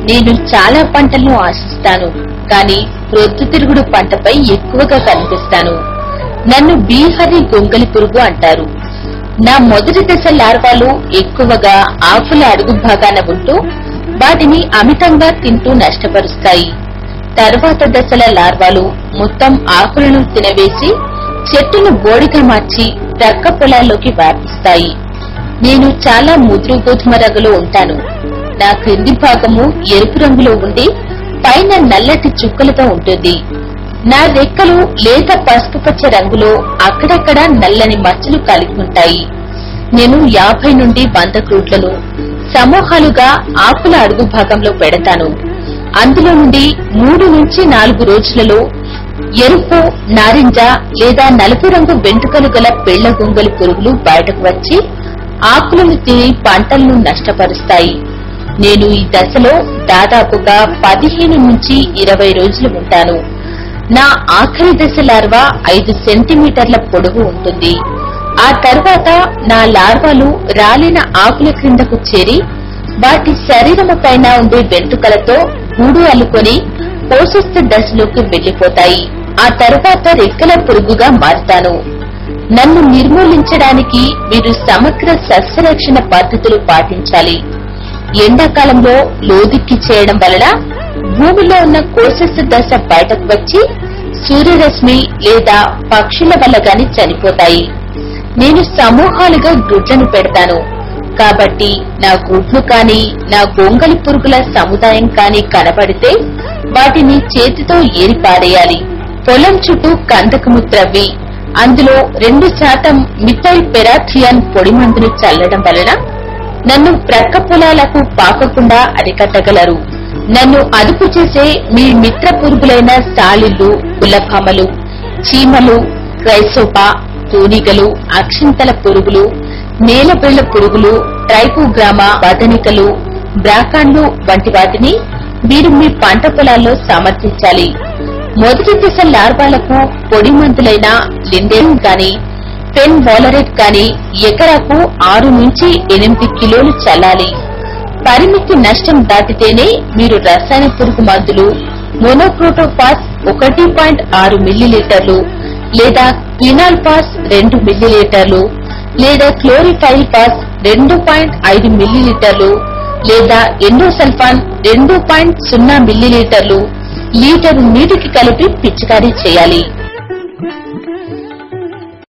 నేను చాలా పంటలను ఆశిస్తాను, కానీ ప్రొద్దుతిరుగుడు పంటపై ఎక్కువగా కనిపిస్తాను. నన్ను బీహరి గొంగలి పురుగు అంటారు. నా మొదటి దశ లార్వాలు ఎక్కువగా ఆకుల అడుగు భాగాన ఉంటూ వాటిని అమితంగా తింటూ నష్టపరుస్తాయి. తర్వాత దశల లార్వాలు మొత్తం ఆకులను తినవేసి చెట్టును బోడిగా మార్చి ప్రక్క పొలాల్లోకి వ్యాపిస్తాయి. నేను చాలా ముదురు గోధుమ రంగులో ఉంటాను. నా క్రింది భాగము ఎరుపు రంగులో ఉండి పైన నల్లటి చుక్కలతో ఉంటుంది. నా రెక్కలు లేత పసుపు పచ్చ రంగులో అక్కడక్కడ నల్లని మచ్చలు కలిగి ఉంటాయి. నేను 50 నుండి 100 గ్రూట్లను సమూహాలుగా ఆకుల అడుగు భాగంలో పెడతాను. అందులో నుండి 3 నుంచి 4 రోజులలో ఎరుపు, నారింజ లేదా నలుపు రంగు వెంట్రుకలు గల పెళ్ల గొంగలి పురుగులు బయటకు వచ్చి ఆకులను తిని పంటలను నష్టపరుస్తాయి. నేను ఈ దశలో దాదాపుగా 15 నుంచి 20 రోజులు ఉంటాను. నా ఆఖరి దశ లార్వా 5 సెంటీమీటర్ల పొడవు ఉంటుంది. ఆ తర్వాత నా లార్వాలు రాలిన ఆకుల క్రిందకు చేరి వాటి శరీరము పైన ఉండే వెంట్రుకలతో గూడు అల్లుకొని పోషిస్తు దశలోకి వెళ్లిపోతాయి. ఆ తర్వాత రెక్కల పురుగుగా మారుతాను. నన్ను నిర్మూలించడానికి మీరు సమగ్ర సస్యరక్షణ పద్ధతులు పాటించాలి. ఎండాకాలంలో లోదిక్కి చేయడం వలన భూమిలో ఉన్న కోశస్థ దశ బయటకు వచ్చి సూర్యరశ్మి లేదా పక్షుల వల్ల గాని చనిపోతాయి. నేను సమూహాలుగా గుడ్లను పెడతాను. కాబట్టి నా గుడ్లు కాని నా గొంగలి పురుగుల సముదాయం కాని కనబడితే వాటిని చేతితో ఏరి పారేయాలి. పొలం చుట్టూ కందకము త్రవ్వి అందులో 2% మిథైల్ పెరాథియాన్ పొడి మందును చల్లడం వలన నన్ను ప్రక్క పొలాలకు పాకకుండా అరికట్టగలరు. నన్ను అదుపు చేసే మీ మిత్ర పురుగులైన సాళిళ్లు, పుల్లభామలు, చీమలు, క్రైసోపా, తూనిగలు, అక్షింతల పురుగులు, నేలబెళ్ల పురుగులు, ట్రైకోగ్రామా, బదనికలు, బ్రాకాండ్లు వంటి వాటిని మీరు మీ పంట పొలాల్లో సమర్థించాలి. మొదటి దశ లార్వాలకు పొడి మందులైన లిండేన్ గాని పెన్ వాలరెట్ గాని ఎకరాకు 6 నుంచి 8 కిలోలు చల్లాలి. పరిమితి నష్టం దాటితేనే మీరు రసాయన పురుగు మందులు మోనోక్రోటోఫాస్ 1.6 మిల్లీలీటర్లు లేదా క్వినాల్పాస్ 2 మిల్లీలీటర్లు లేదా క్లోరిఫైరిపాస్ 2.5 మిల్లీలీటర్లు లేదా ఎండోసల్ఫాన్ 2.0 మిల్లీలీటర్లు లీటరు నీటికి కలిపి పిచికారీ చేయాలి.